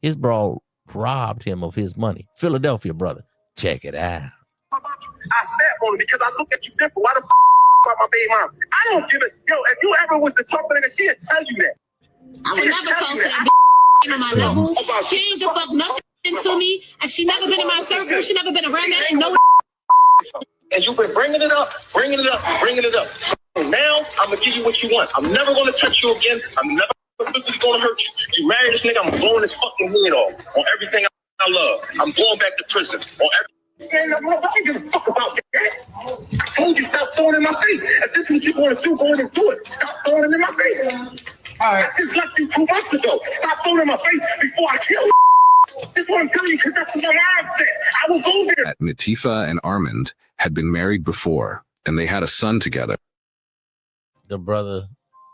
His bro robbed him of his money. Philadelphia brother. Check it out. I snap on it because I look at you different. Why the about my baby mom? I don't give it. Yo, if you ever was the top of nigga, she'd tell you that. I would never talk to that on my level. She ain't give up nothing to me, and she never been in my circle. She never been around that and no. And you've been bringing it up. Now I'm gonna give you what you want. I'm never gonna touch you again. I'm never physically gonna hurt you. You marry this nigga, I'm blowing his fucking head off on everything I love. I'm going back to prison on everything. I don't give a fuck about that. I told you stop throwing it in my face. If this is what you want to do, go ahead and do it. Stop throwing it in my face. All right. I just left you 2 months ago. Stop throwing it in my face before I kill you. That's what I'm telling you, because that's what my mom said. I will go there. Natifa and Armand had been married before, and they had a son together. The brother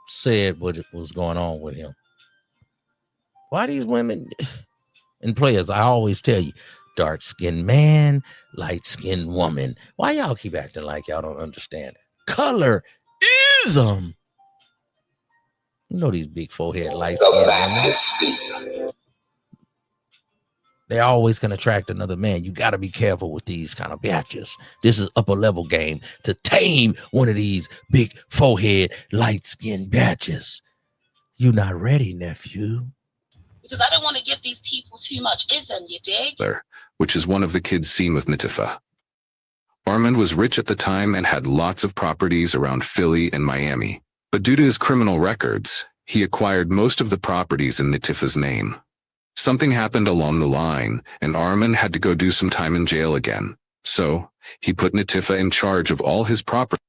said what was going on with him. Why these women and players? I always tell you, dark-skinned man, light-skinned woman. Why y'all keep acting like y'all don't understand it? Colorism. You know these big forehead, light-skinned women. They're always going to attract another man. You got to be careful with these kind of bitches. This is upper level game to tame one of these big forehead, light-skinned bitches. You not ready, nephew. Because I don't want to give these people too much ism, you dig? Which is one of the kids seen with Natifa. Armand was rich at the time and had lots of properties around Philly and Miami. But due to his criminal records, he acquired most of the properties in Natifa's name. Something happened along the line, and Armand had to go do some time in jail again. So, he put Natifa in charge of all his property.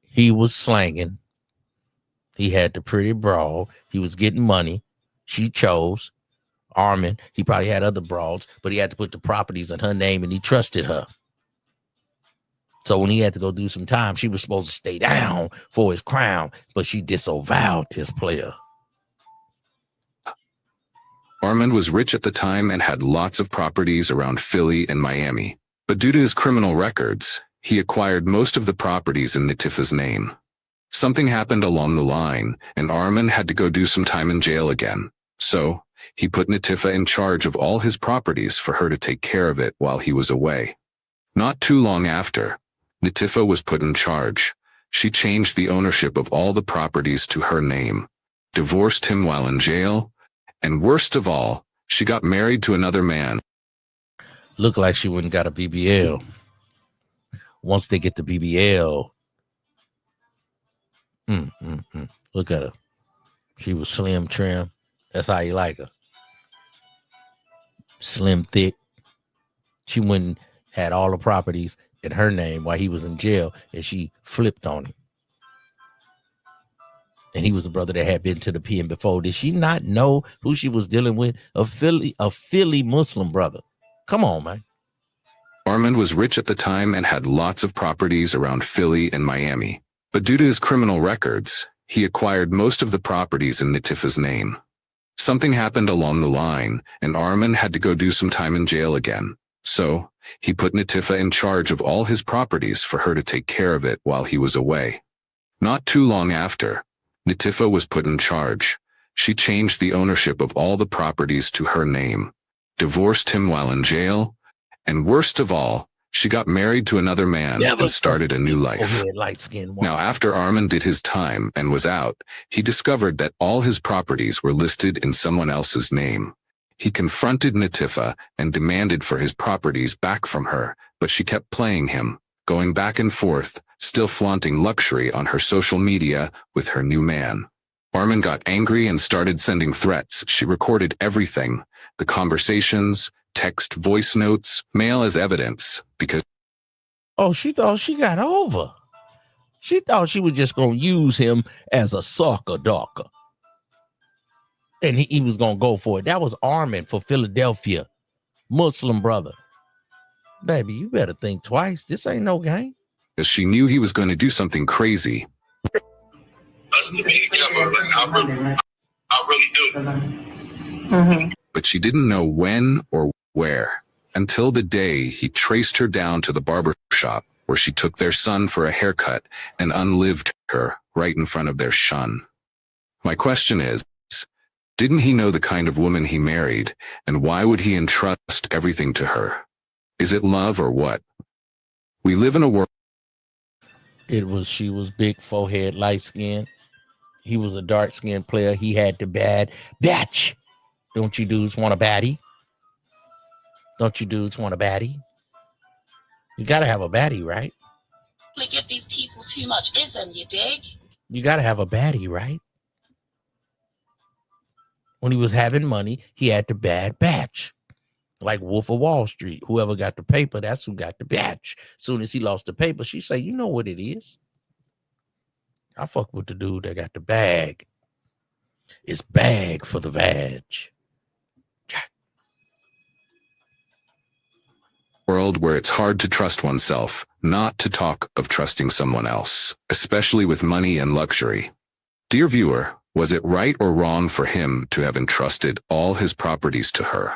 He was slanging. He had the pretty broad. He was getting money. She chose. Armand, he probably had other broads, but he had to put the properties in her name, and he trusted her. So when he had to go do some time, she was supposed to stay down for his crown, but she disavowed his player. Armand was rich at the time and had lots of properties around Philly and Miami. But due to his criminal records, he acquired most of the properties in Natifa's name. Something happened along the line, and Armand had to go do some time in jail again. So, he put Natifa in charge of all his properties for her to take care of it while he was away. Not too long after, Natifa was put in charge. She changed the ownership of all the properties to her name, divorced him while in jail, and worst of all, she got married to another man. Looked like she wouldn't got a BBL. Once they get the BBL, look at her. She was slim, trim. That's how you like her. Slim, thick. She went had all the properties in her name while he was in jail, and she flipped on him. And he was a brother that had been to the PM before. Did she not know who she was dealing with? A Philly Muslim brother. Come on, man. Armand was rich at the time and had lots of properties around Philly and Miami. But due to his criminal records, he acquired most of the properties in Natifa's name. Something happened along the line, and Armand had to go do some time in jail again. So, he put Natifa in charge of all his properties for her to take care of it while he was away. Not too long after, Natifa was put in charge. She changed the ownership of all the properties to her name, divorced him while in jail, and worst of all, she got married to another man and started a new life. Now, after Armand did his time and was out, he discovered that all his properties were listed in someone else's name. He confronted Natifa and demanded for his properties back from her, but she kept playing him, going back and forth, still flaunting luxury on her social media with her new man. Armand got angry and started sending threats. She recorded everything, the conversations, text voice notes, mail as evidence, because... Oh, she thought she got over. She thought she was just going to use him as a sucker darker. And he was going to go for it. That was Armand for Philadelphia. Muslim brother. Baby, you better think twice. This ain't no game. As she knew he was going to do something crazy. I really do. But she didn't know when or where, until the day he traced her down to the barber shop where she took their son for a haircut and unlived her right in front of their son. My question is, Didn't he know the kind of woman he married, and why would he entrust everything to her? Is it love or what? We live in a world. She was big, forehead, light skin. He was a dark skinned player. He had the bad batch. Don't you dudes want a baddie? Don't you dudes want a baddie? You gotta have a baddie, right? Give these people too much ism, you dig? You gotta have a baddie, right? When he was having money, he had the bad batch. Like Wolf of Wall Street. Whoever got the paper, that's who got the batch. Soon as he lost the paper, she say, you know what it is. I fuck with the dude that got the bag. It's bag for the vag. Jack. World where it's hard to trust oneself, not to talk of trusting someone else, especially with money and luxury. Dear viewer, was it right or wrong for him to have entrusted all his properties to her?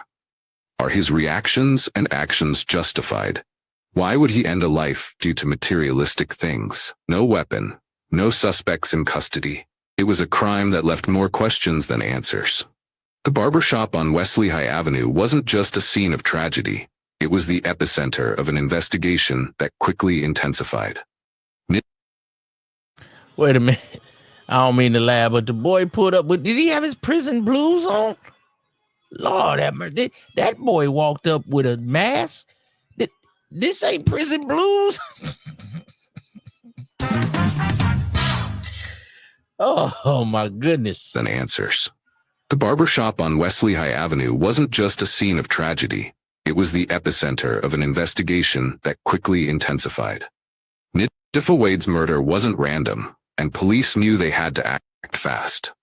Are his reactions and actions justified? Why would he end a life due to materialistic things? No weapon, no suspects in custody. It was a crime that left more questions than answers. The barbershop on West Lehigh Avenue wasn't just a scene of tragedy. It was the epicenter of an investigation that quickly intensified. Wait a minute. I don't mean to laugh, but the boy put up with, did he have his prison blues on? Lord have mercy. That boy walked up with a mask. This ain't prison blues. Oh my goodness. Than answers. The barbershop on West Lehigh Avenue wasn't just a scene of tragedy. It was the epicenter of an investigation that quickly intensified. Nitifa Wade's murder wasn't random, and police knew they had to act fast.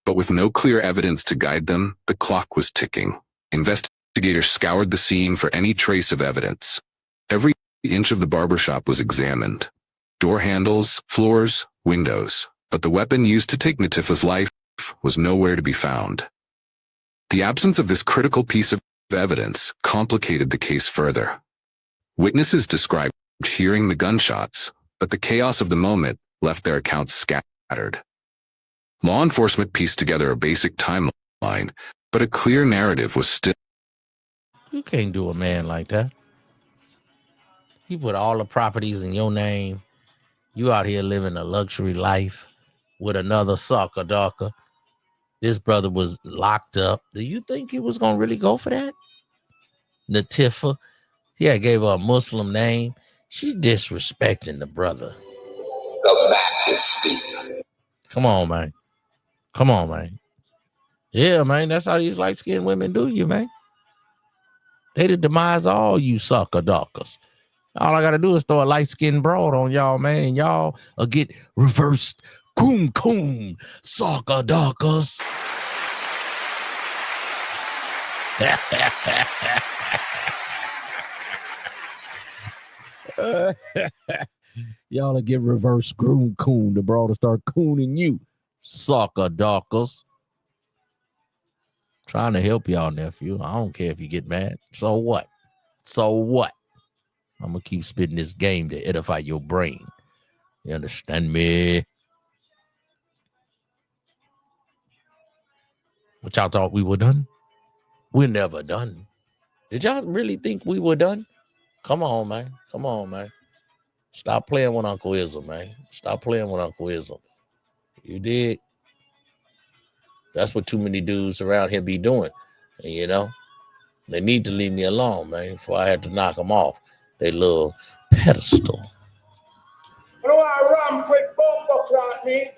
But with no clear evidence to guide them, the clock was ticking. Investigators scoured the scene for any trace of evidence. Every inch of the barbershop was examined. Door handles, floors, windows. But the weapon used to take Nitifa's life was nowhere to be found. The absence of this critical piece of evidence complicated the case further. Witnesses described hearing the gunshots, but the chaos of the moment left their accounts scattered. Law enforcement pieced together a basic timeline, but a clear narrative was still. You can't do a man like that. You put all the properties in your name. You out here living a luxury life with another sucker darker. This brother was locked up. Do you think he was gonna really go for that? Nitifa, yeah, gave her a Muslim name. She's disrespecting the brother. The map is speaking. Come on, man. Come on, man. Yeah, man, that's how these light-skinned women do you, man. They the demise of all you sucker darkers. All I gotta do is throw a light-skinned broad on y'all, man, and y'all will get reversed. Coom, coom, sucker darkers. Y'all will get reverse groom coon. The broad will start cooning you, sucker darkers. Trying to help y'all, nephew. I don't care if you get mad. So what? So what? I'm gonna keep spitting this game to edify your brain. You understand me? What y'all thought we were done? We're never done. Did y'all really think we were done? Come on, man. Come on, man. Stop playing with Uncle Ism, man. Stop playing with Uncle Ism. You did. That's what too many dudes around here be doing. And, you know, they need to leave me alone, man, before I had to knock them off their little pedestal. You know, I ram quick bumper clock me.